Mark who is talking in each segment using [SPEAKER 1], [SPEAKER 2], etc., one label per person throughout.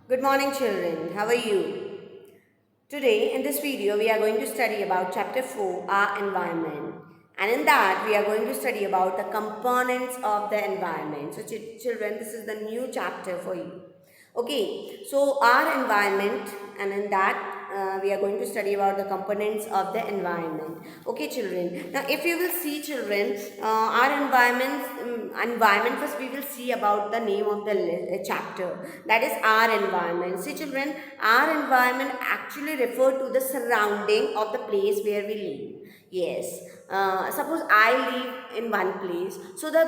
[SPEAKER 1] Good morning, children. How are you? Today, in this video, we are going to study about chapter 4, our environment. And in that, we are going to study about the components of the environment. So, children, this is the new chapter for you. Okay, so our environment, and in that, we are going to study about the components of the environment. Okay, children. Now, if you will see, children, our environment first we will see about the name of the chapter. That is our environment. See, children, our environment actually refer to the surrounding of the place where we live. Yes. Suppose I live in one place, so the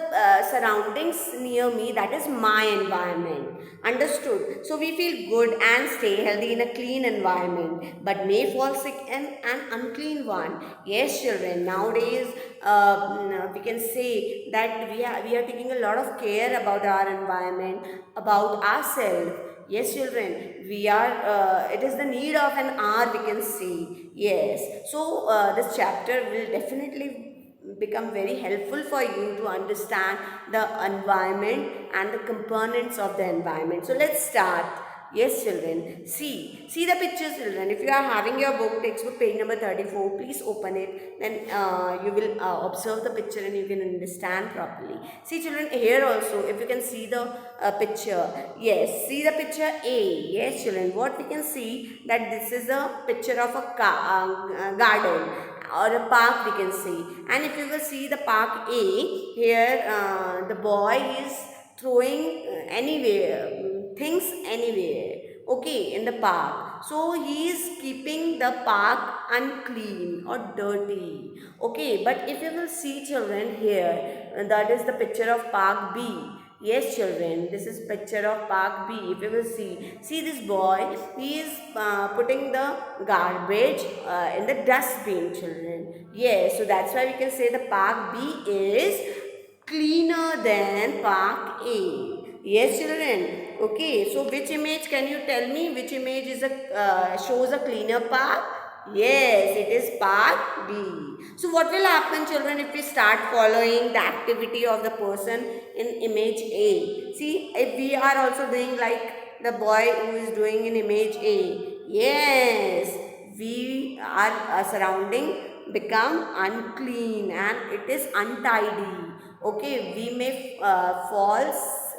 [SPEAKER 1] surroundings near me, that is my environment. Understood? So we feel good and stay healthy in a clean environment, but may fall sick in an unclean one. Yes, children. Nowadays, we can say that we are taking a lot of care about our environment, about ourselves. Yes, children, we are, it is the need of an hour, we can say. Yes. So, this chapter will definitely become very helpful for you to understand the environment and the components of the environment. So, let's start. Yes, children. See the pictures, children. If you are having your book, textbook, page number 34, please open it. Then you will observe the picture and you can understand properly. See, children, here also, if you can see the picture. Yes, see the picture A. Yes, children, what we can see that this is a picture of a garden or a park, we can see. And if you will see the park A, here the boy is throwing things anywhere, okay, in the park. So he is keeping the park unclean or dirty, okay. But if you will see, children, here that is the picture of park B. Yes, children, this is picture of park B. If you will see this boy, he is putting the garbage in the dustbin, children. Yes, so that's why we can say the park B is cleaner than park A. Yes, children. Okay, so which image, can you tell me which image is shows a cleaner park? Yes, it is part B. So what will happen, children, if we start following the activity of the person in image A? See, if we are also doing like the boy who is doing in image A. Yes, we are surrounding become unclean and it is untidy. Okay, we may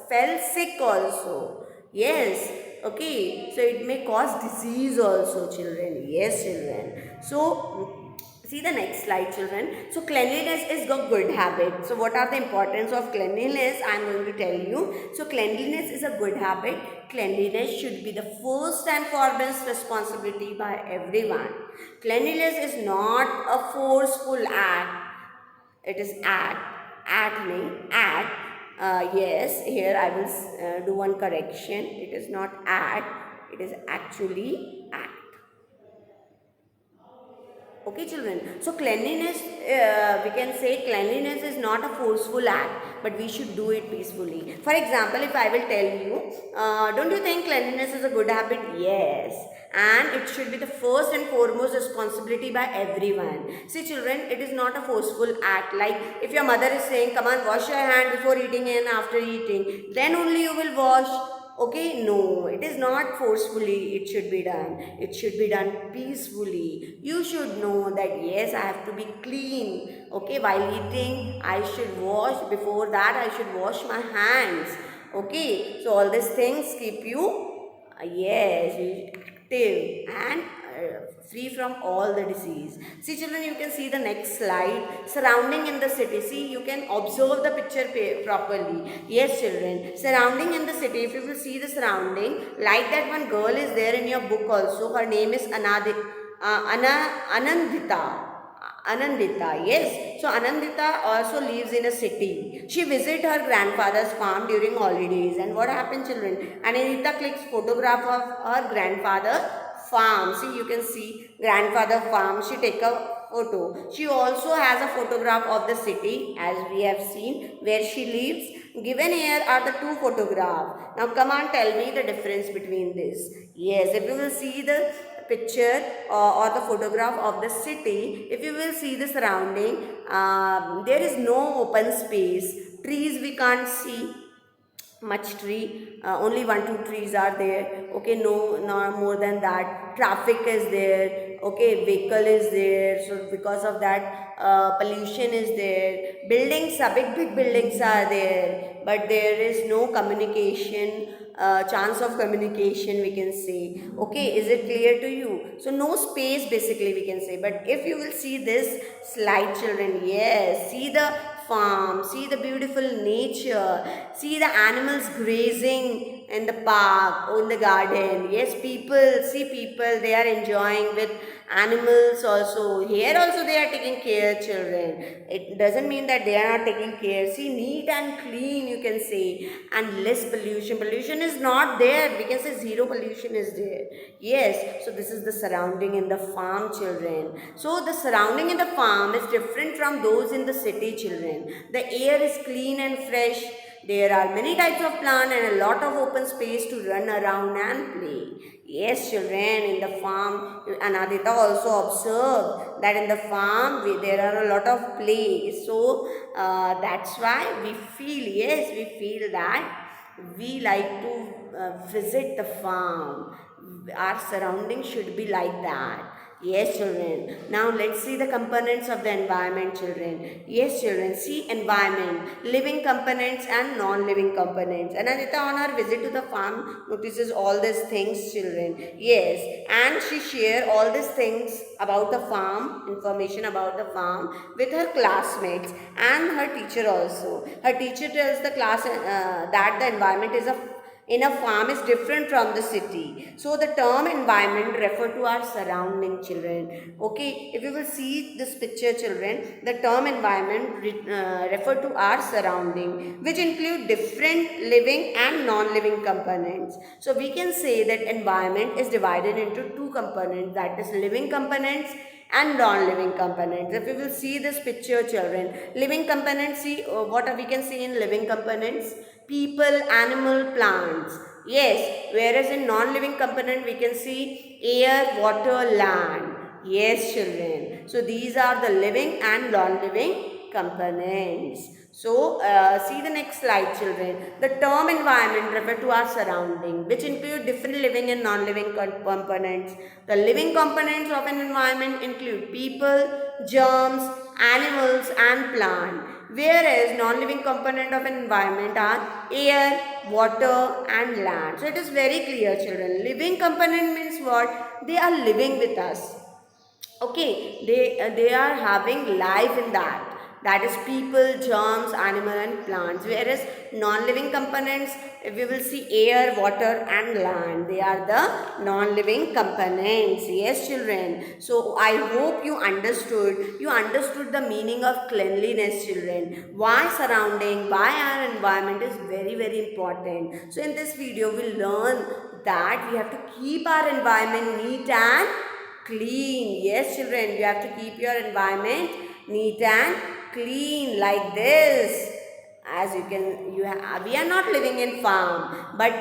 [SPEAKER 1] fell sick also. Yes, okay, so it may cause disease also, children. Yes, children. So see the next slide, children. So cleanliness is a good habit. So what are the importance of cleanliness? I am going to tell you. So cleanliness is a good habit. Cleanliness should be the first and foremost responsibility by everyone. Cleanliness is not a forceful act. It is act. Yes, here I will do one correction. It is not act, it is actually act. Okay, children. So cleanliness, we can say cleanliness is not a forceful act, but we should do it peacefully. For example, if I will tell you, don't you think cleanliness is a good habit? Yes. And it should be the first and foremost responsibility by everyone. See, children, it is not a forceful act. Like if your mother is saying, come on, wash your hand before eating and after eating, then only you will wash. Okay, no, it is not forcefully, it should be done. It should be done peacefully. You should know that yes, I have to be clean. Okay, while eating, I should wash. Before that, I should wash my hands. Okay, so all these things keep you, yes, active and free from all the disease. See, children, you can see the next slide. Surrounding in the city. See, you can observe the picture properly. Yes, children. Surrounding in the city. If you will see the surrounding, like that one girl is there in your book also. Her name is Anandita. Anandita, yes. So Anandita also lives in a city. She visits her grandfather's farm during holidays. And what happened, children? Anandita clicks photograph of her grandfather farm. See, you can see grandfather farm. She take a photo. She also has a photograph of the city, as we have seen, where she lives. Given here are the two photographs. Now come on, tell me the difference between this. Yes, if you will see the picture or the photograph of the city, if you will see the surrounding, there is no open space. Trees we can't see. much tree, only 1 2 trees are there, okay, no, not more than that. Traffic is there, okay, vehicle is there, so because of that pollution is there. Buildings are big buildings are there, but there is no communication, chance of communication, we can say. Okay, is it clear to you? So no space basically, we can say. But if you will see this slide, children, yes, see the farm, see the beautiful nature, see the animals grazing in the park or in the garden. Yes, people, see people, they are enjoying with animals also. Here also they are taking care, children. It doesn't mean that they are not taking care. See, neat and clean, you can say, and less pollution. Pollution is not there. We can say zero pollution is there. Yes, so this is the surrounding in the farm, children. So the surrounding in the farm is different from those in the city, children. The air is clean and fresh. There are many types of plant and a lot of open space to run around and play. Yes, children, in the farm, and Adita also observed that in the farm there are a lot of play. So that's why we feel, yes, we feel that we like to visit the farm. Our surroundings should be like that. Yes, children. Now let's see the components of the environment, children. Yes, children. See environment, living components and non-living components. And Adita on her visit to the farm notices all these things, children. Yes, and she share all these things about the farm, information about the farm with her classmates and her teacher also. Her teacher tells the class that the environment is in a farm is different from the city. So the term environment refer to our surrounding, children. Okay, if you will see this picture, children, the term environment refer to our surrounding, which include different living and non-living components. So we can say that environment is divided into two components, that is living components and non-living components. If you will see this picture, children, living components, see what we can see in living components: people, animal, plants. Yes, whereas in non-living component we can see air, water, land. Yes, children. So these are the living and non-living components. So see the next slide, children. The term environment refer to our surrounding, which include different living and non-living components. The living components of an environment include people, germs, animals and plant, whereas non-living component of an environment are air, water and land. So it is very clear, children. Living component means what? They are living with us. Okay, they are having life in that is people, germs, animal and plants. Whereas non-living components, if we will see air, water and land, they are the non-living components. Yes, children. So I hope you understood the meaning of cleanliness, children. Why surrounding, why our environment is very important. So in this video we learn that we have to keep our environment neat and clean. Yes, children, you have to keep your environment neat and clean like this. As we are not living in farm, but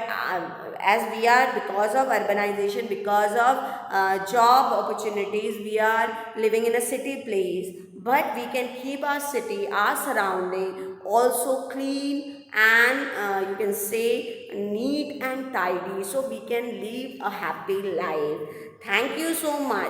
[SPEAKER 1] as we are, because of urbanization, because of job opportunities, we are living in a city place. But we can keep our city, our surrounding also clean and you can say neat and tidy, so we can live a happy life. Thank you so much.